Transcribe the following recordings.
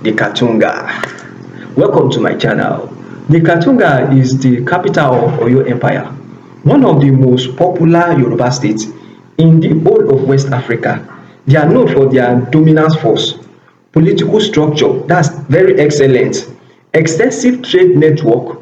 the Katunga. Welcome to my channel. The Katunga is the capital of Oyo Empire, one of the most popular Yoruba states in the whole of West Africa. They are known for their dominant force, political structure that's very excellent, extensive trade network,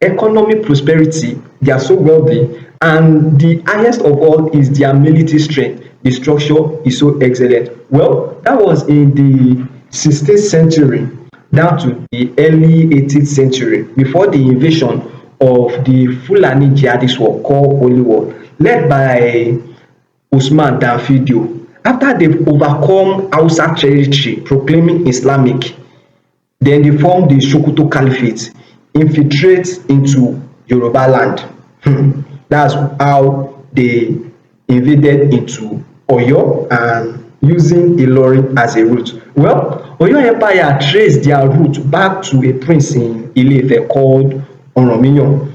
economic prosperity, they are so wealthy, and the highest of all is their military strength. The structure is so excellent. Well, that was in the 16th century down to the early 18th century before the invasion of the Fulani jihadist war called Holy War, led by Usman Dan Fodio. After they've overcome Hausa territory proclaiming Islamic, then they formed the Sokoto Caliphate, infiltrate into Yoruba land. That's how they invaded into Oyo and using ilorin as a route. Well, Oyo Empire traced their route back to a prince in Ile-Ife called Oronmiyan.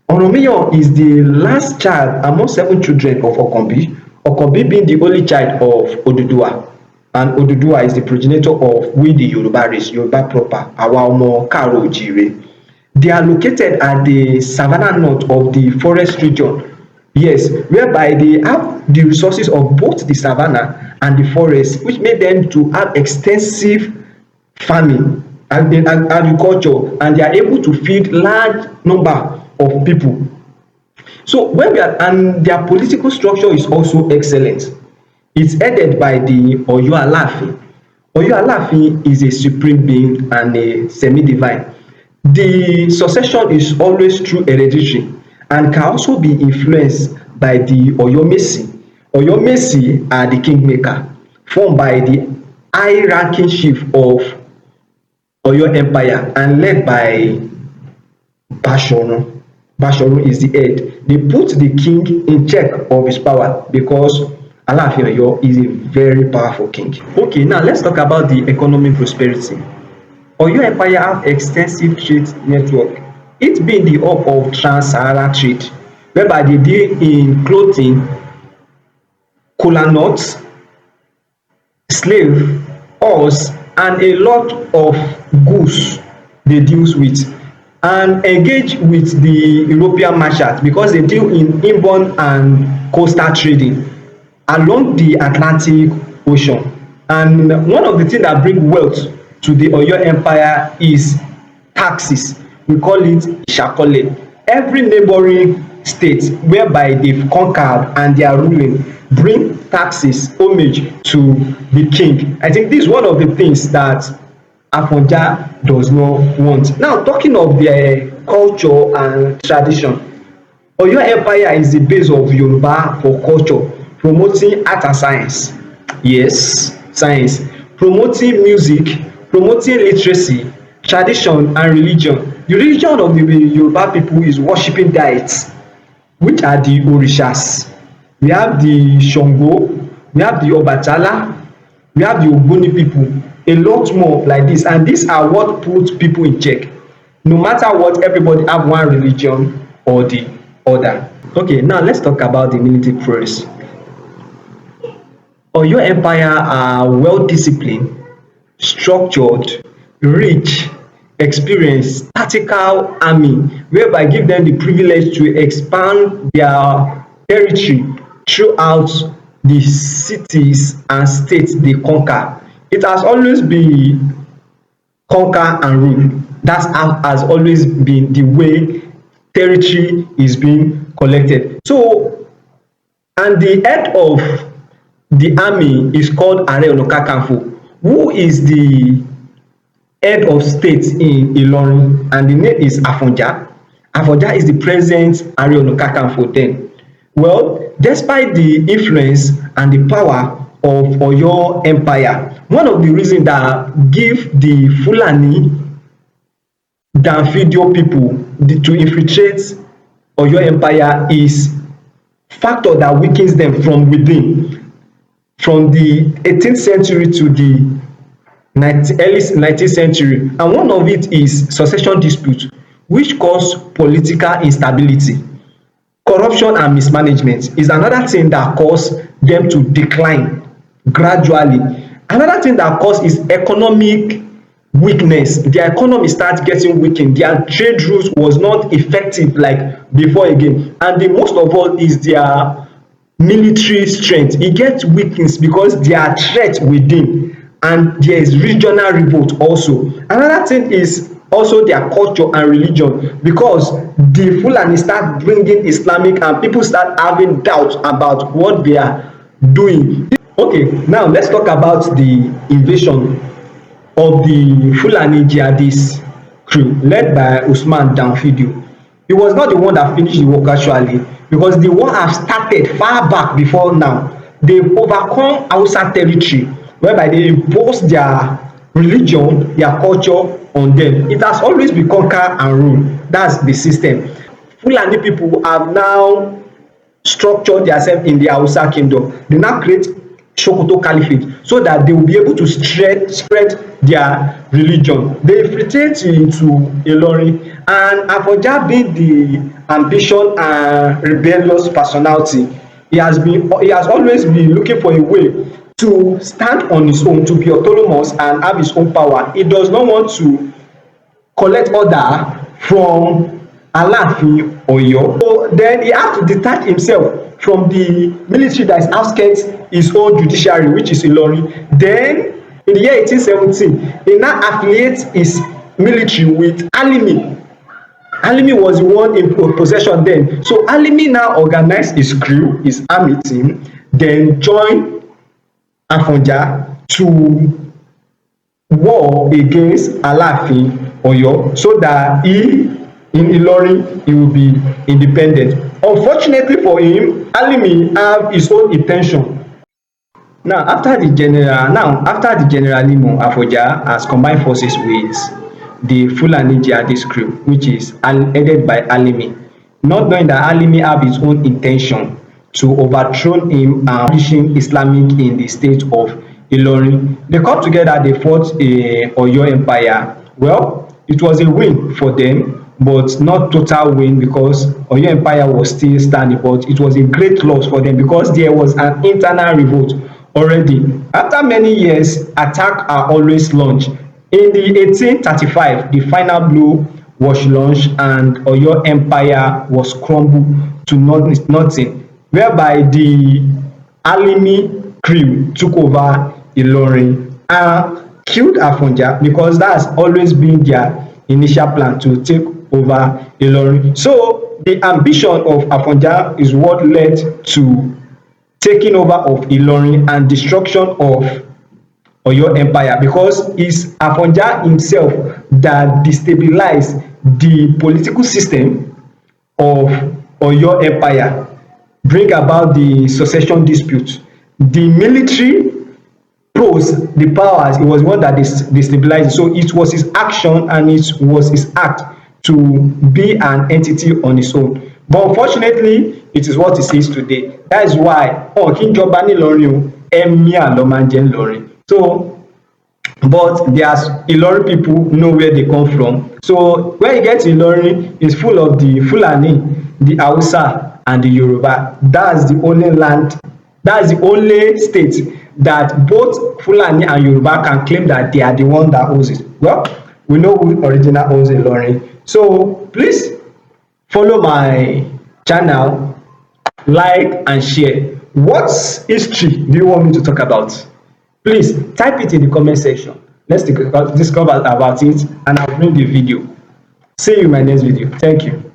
Oronmiyan is the last child among 7 children of Okonbi, Okonbi being the only child of Oduduwa. And Oduduwa is the progenitor of we the Yoruba race, Yoruba proper, Awa Omo Karo Ojire. They are located at the savannah north of the forest region. Yes, whereby they have the resources of both the savannah and the forest, which made them to have extensive farming and agriculture, and they are able to feed large number of people. So when we are, and their political structure is also excellent. It's headed by the Oyo Alaafin. Oyo Alaafin is a supreme being and a semi-divine. The succession is always through hereditary and can also be influenced by the Oyomesi. Oyomesi are the kingmaker, formed by the high-ranking chief of Oyo Empire and led by Basharun. Basharun is the head. They put the king in check of his power because Alaafin Oyo is a very powerful king. Okay, now let's talk about the economic prosperity. Oyo Empire have extensive trade network, it being the hub of trans-Saharan trade, whereby they deal in clothing, kola nuts, slave, horse, and a lot of goods they deal with, and engage with the European merchants because they deal in inbound and coastal trading along the Atlantic Ocean. And one of the things that bring wealth to the Oyo Empire is taxes. We call it Ishakole. Every neighboring state whereby they've conquered and they are ruling bring taxes, homage to the king. I think this is one of the things that Afonja does not want. Now, talking of their culture and tradition, Oyo Empire is the base of Yoruba for culture, promoting art and science. Yes, science. Promoting music, promoting literacy, tradition and religion. The religion of the Yoruba people is worshipping deities, which are the Orishas. We have the Shango, we have the Obatala, we have the Ogboni people, a lot more like this. And these are what puts people in check. No matter what, everybody have one religion or the other. Okay, now let's talk about the military prowess. Oyo Empire are well disciplined, structured, rich, experienced, tactical army, whereby give them the privilege to expand their territory throughout the cities and states they conquer. It has always been conquer and rule. That has always been the way territory is being collected. So, and the head of the army is called Are Ona Kakanfo, who is the head of state in Ilorin, and the name is Afonja. Afonja is the present Are Ona Kakanfo then. Well, despite the influence and the power of Oyo Empire, one of the reasons that give the Fulani Dan Fodio people to infiltrate Oyo Empire is factor that weakens them from within. From the 18th century to the early 19th century, and one of it is succession dispute, which cause political instability. Corruption and mismanagement is another thing that cause them to decline gradually. Another thing that cause is economic weakness. Their economy starts getting weakened. Their trade routes was not effective like before again. And the most of all is their military strength. E get weakness because their threat within, and there is regional revolt also. Another thing is also their culture and religion, because the Fulani start bringing Islamic and people start having doubt about what they are doing. Okay, now let's talk about the invasion of the Fulani jihadist crew led by Usman Danfodio. He was not the one that finished the work actually, because the war have started far back before now. They overcome Hausa territory whereby they impose their religion, their culture on them. It has always been conquer and rule. That's the system. Fulani people have now structured themselves in the Hausa kingdom. They now create Sokoto Caliphate so that they will be able to spread their religion. They infiltrate into ilorin, and Afonja being the ambition and rebellious personality, he has always been looking for a way to stand on his own, to be autonomous and have his own power. He does not want to collect order from Alaafin Oyo. So then he has to detach himself from the military that is outskirts his own judiciary, which is Ilorin. Then in the year 1817, he now affiliates his military with Alimi. Alimi was the one in possession then. So Alimi now organized his crew, his army team, then joined Afonja to war against Alaafin Oyo so that he in Ilorin he will be independent. Unfortunately for him, Alimi have his own intention. Now after the general Limo, Afonja has combined forces with the Fulani jihadist crew, which is headed by Alimi, not knowing that Alimi have his own intention to overthrow him and establishing Islamic in the state of Ilorin. They come together, they fought a Oyo Empire. Well, it was a win for them, but not total win, because Oyo Empire was still standing, but it was a great loss for them because there was an internal revolt already. After many years, attacks are always launched. In the 1835, the final blow was launched and Oyo Empire was crumbled to nothing, whereby the Alimi crew took over Ilorin and killed Afonja, because that's always been their initial plan, to take over Ilorin. So the ambition of Afonja is what led to taking over of Ilorin and destruction of Oyo Empire, because it's Afonja himself that destabilized the political system of Oyo Empire, bring about the succession dispute. The military pros the powers, it was one that destabilized. So it was his action and it was his act to be an entity on its own. But unfortunately, it is what it is today. That is why kí n jọba ní Ìlọrin, emir ló máa ń jẹ Ìlọrin. So, but there's Ilorin people know where they come from. So when you get to Ilorin, it's full of the Fulani, the Hausa, and the Yoruba. That's the only land, that's the only state that both Fulani and Yoruba can claim that they are the one that owns it. Well, we know who original owns Ilorin. So please follow my channel, like and share. What history do you want me to talk about? Please type it in the comment section. Let's discover about it and I'll bring the video. See you in my next video. Thank you.